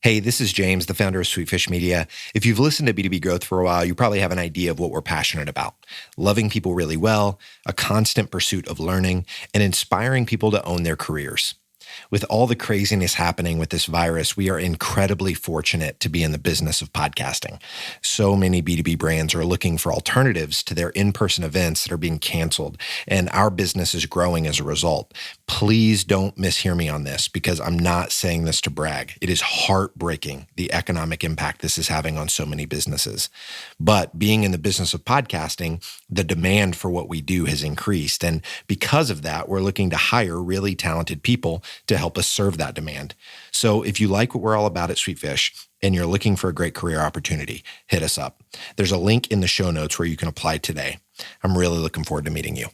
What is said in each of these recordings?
Hey, this is James, the founder of Sweetfish Media. If you've listened to B2B Growth for a while, you probably have an idea of what we're passionate about. Loving people really well, a constant pursuit of learning, and inspiring people to own their careers. With all the craziness happening with this virus, we are incredibly fortunate to be in the business of podcasting. So many B2B brands are looking for alternatives to their in-person events that are being canceled, and our business is growing as a result. Please don't mishear me on this, because I'm not saying this to brag. It is heartbreaking, the economic impact this is having on so many businesses. But being in the business of podcasting, the demand for what we do has increased. And because of that, we're looking to hire really talented people to help us serve that demand. So if you like what we're all about at Sweetfish and you're looking for a great career opportunity, hit us up. There's a link in the show notes where you can apply today. I'm really looking forward to meeting you.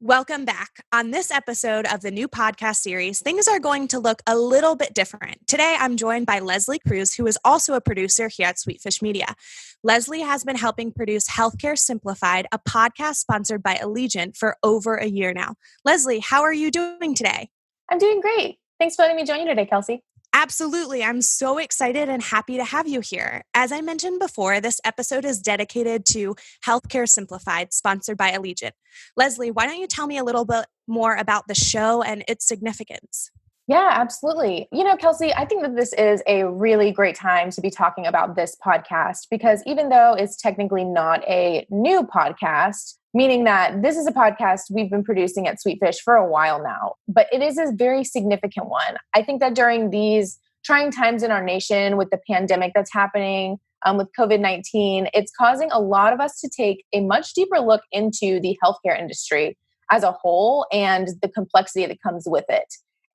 Welcome back. On this episode of the new podcast series, things are going to look a little bit different. Today, I'm joined by Leslie Cruz, who is also a producer here at Sweetfish Media. Leslie has been helping produce Healthcare Simplified, a podcast sponsored by Alleagant, for over a year now. Leslie, how are you doing today? I'm doing great. Thanks for letting me join you today, Kelsey. Absolutely. I'm so excited and happy to have you here. As I mentioned before, this episode is dedicated to Healthcare Simplified, sponsored by Alleagant. Leslie, why don't you tell me a little bit more about the show and its significance? Yeah, absolutely. Kelsey, I think that this is a really great time to be talking about this podcast, because even though it's technically not a new podcast, meaning that this is a podcast we've been producing at Sweetfish for a while now, but it is a very significant one. I think that during these trying times in our nation with the pandemic that's happening with COVID-19, it's causing a lot of us to take a much deeper look into the healthcare industry as a whole and the complexity that comes with it.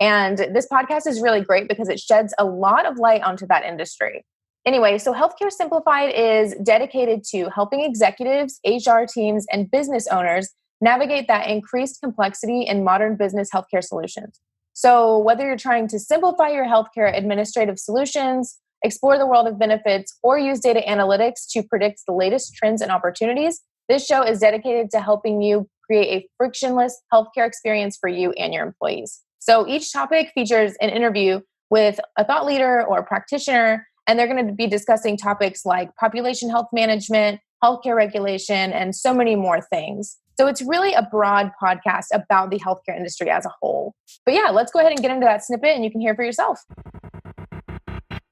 And this podcast is really great because it sheds a lot of light onto that industry. Anyway, so Healthcare Simplified is dedicated to helping executives, HR teams, and business owners navigate that increased complexity in modern business healthcare solutions. So whether you're trying to simplify your healthcare administrative solutions, explore the world of benefits, or use data analytics to predict the latest trends and opportunities, this show is dedicated to helping you create a frictionless healthcare experience for you and your employees. So each topic features an interview with a thought leader or a practitioner, and they're going to be discussing topics like population health management, healthcare regulation, and so many more things. So it's really a broad podcast about the healthcare industry as a whole. But yeah, let's go ahead and get into that snippet and you can hear for yourself.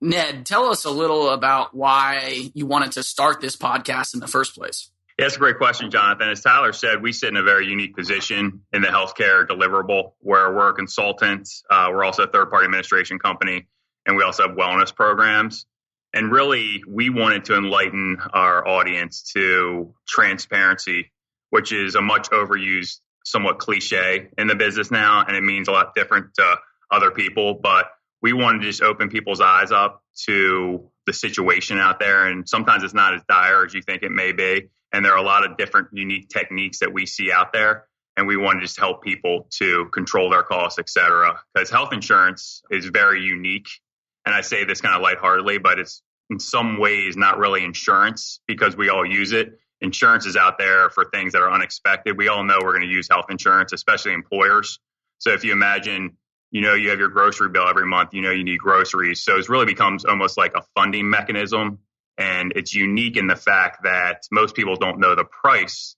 Ned, tell us a little about why you wanted to start this podcast in the first place. Yeah, that's a great question, Jonathan. As Tyler said, we sit in a very unique position in the healthcare deliverable where we're a consultant. We're also a third-party administration company, and we also have wellness programs. And really, we wanted to enlighten our audience to transparency, which is a much overused, somewhat cliche in the business now, and it means a lot different to other people. But we wanted to just open people's eyes up to the situation out there. And sometimes it's not as dire as you think it may be. And there are a lot of different unique techniques that we see out there. And we want to just help people to control their costs, et cetera. Because health insurance is very unique. And I say this kind of lightheartedly, but it's in some ways not really insurance because we all use it. Insurance is out there for things that are unexpected. We all know we're going to use health insurance, especially employers. So if you imagine, you have your grocery bill every month, you need groceries. So it really becomes almost like a funding mechanism. And it's unique in the fact that most people don't know the price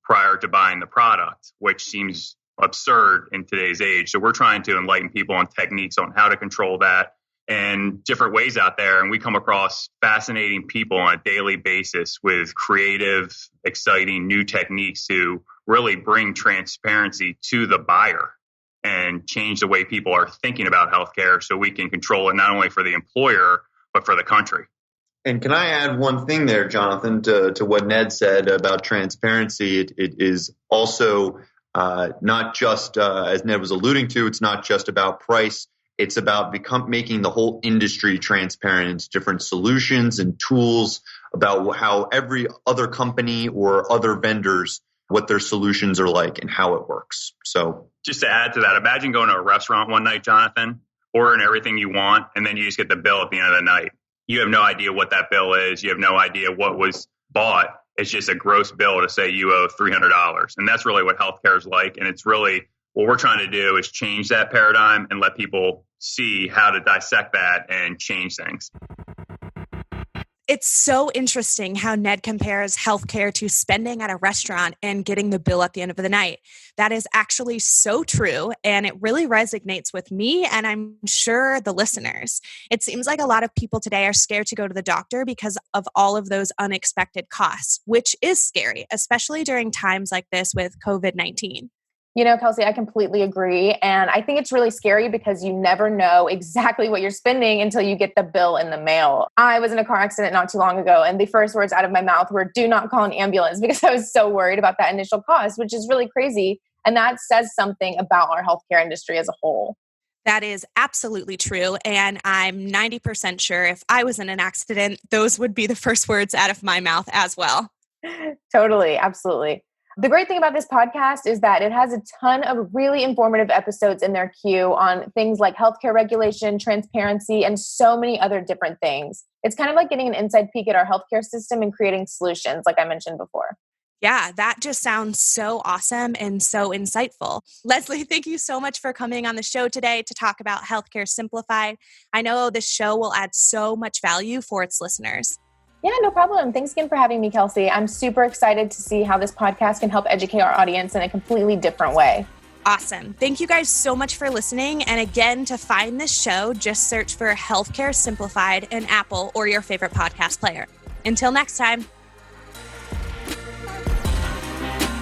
prior to buying the product, which seems absurd in today's age. So we're trying to enlighten people on techniques on how to control that and different ways out there. And we come across fascinating people on a daily basis with creative, exciting new techniques to really bring transparency to the buyer and change the way people are thinking about healthcare so we can control it not only for the employer, but for the country. And can I add one thing there, Jonathan, to what Ned said about transparency? It is also not just, as Ned was alluding to, it's not just about price. It's about making the whole industry transparent, different solutions and tools about how every other company or other vendors, what their solutions are like and how it works. So just to add to that, imagine going to a restaurant one night, Jonathan, ordering everything you want, and then you just get the bill at the end of the night. You have no idea what that bill is. You have no idea what was bought. It's just a gross bill to say you owe $300. And that's really what healthcare is like. And it's really what we're trying to do is change that paradigm and let people see how to dissect that and change things. It's so interesting how Ned compares healthcare to spending at a restaurant and getting the bill at the end of the night. That is actually so true, and it really resonates with me, and I'm sure the listeners. It seems like a lot of people today are scared to go to the doctor because of all of those unexpected costs, which is scary, especially during times like this with COVID-19. You know, Kelsey, I completely agree. And I think it's really scary because you never know exactly what you're spending until you get the bill in the mail. I was in a car accident not too long ago, and the first words out of my mouth were, "Do not call an ambulance," because I was so worried about that initial cost, which is really crazy. And that says something about our healthcare industry as a whole. That is absolutely true. And I'm 90% sure if I was in an accident, those would be the first words out of my mouth as well. Totally. Absolutely. The great thing about this podcast is that it has a ton of really informative episodes in their queue on things like healthcare regulation, transparency, and so many other different things. It's kind of like getting an inside peek at our healthcare system and creating solutions, like I mentioned before. Yeah, that just sounds so awesome and so insightful. Leslie, thank you so much for coming on the show today to talk about Healthcare Simplified. I know this show will add so much value for its listeners. Yeah, no problem. Thanks again for having me, Kelsey. I'm super excited to see how this podcast can help educate our audience in a completely different way. Awesome. Thank you guys so much for listening. And again, to find this show, just search for Healthcare Simplified in Apple or your favorite podcast player. Until next time.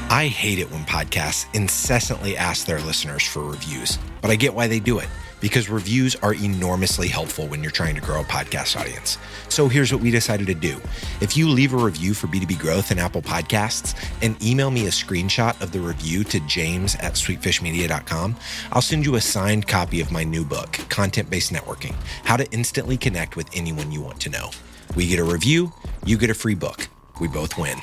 I hate it when podcasts incessantly ask their listeners for reviews, but I get why they do it, because reviews are enormously helpful when you're trying to grow a podcast audience. So here's what we decided to do. If you leave a review for B2B Growth in Apple Podcasts and email me a screenshot of the review to james@sweetfishmedia.com, I'll send you a signed copy of my new book, Content-Based Networking, How to Instantly Connect with Anyone You Want to Know. We get a review, you get a free book. We both win.